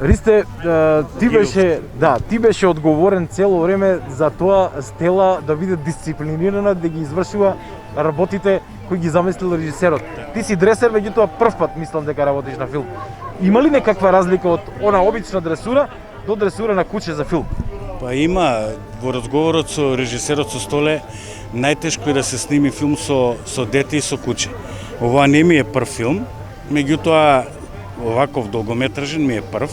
Ристе, ти беше одговорен цело време за тоа Стела да биде дисциплинирана да ги извршува работите кои ги замислил режисерот. Ти си дресер, меѓутоа прв пат мислам дека работиш на филм. Има ли некаква разлика од она обична дресура до дресура на куче за филм? Па има, во разговорот со режисерот со Столе, најтешко е да се сними филм со дете и со куче. Ова не ми е прв филм, меѓутоа оваков долгометражен ми е прв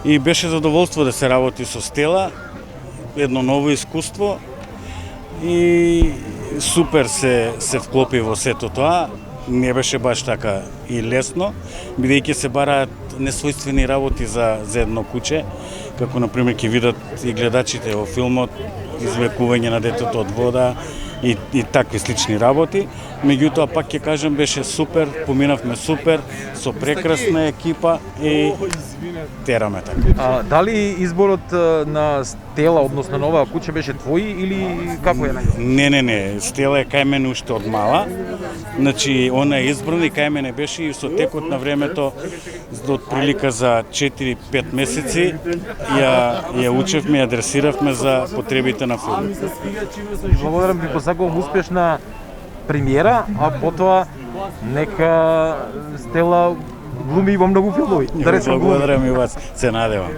и беше задоволство да се работи со Стела, едно ново искуство и супер се вклопи во сето тоа. Не беше баш така и лесно, бидејќи се бараат несвојствени работи за едно куче, како например ќе видат и гледачите во филмот, извлекување на детето од вода и такви слични работи. Меѓутоа, пак ќе кажам, беше супер, поминавме супер, со прекрасна екипа и тераме така. Дали изборот на Стела, односно на оваа куче, беше твој или како е најдобро? Не, Стела е кај мене уште од мала. Значи, она е избрана и кај мене беше и со текот на времето, од прилика за 4-5 месеци, ја учевме, ја дресиравме за потребите на филмот. Благодарам ви, посакувам успешна премиера, а потоа нека Стела глуми и во многу филмови. Благодарам и вас, се надевам.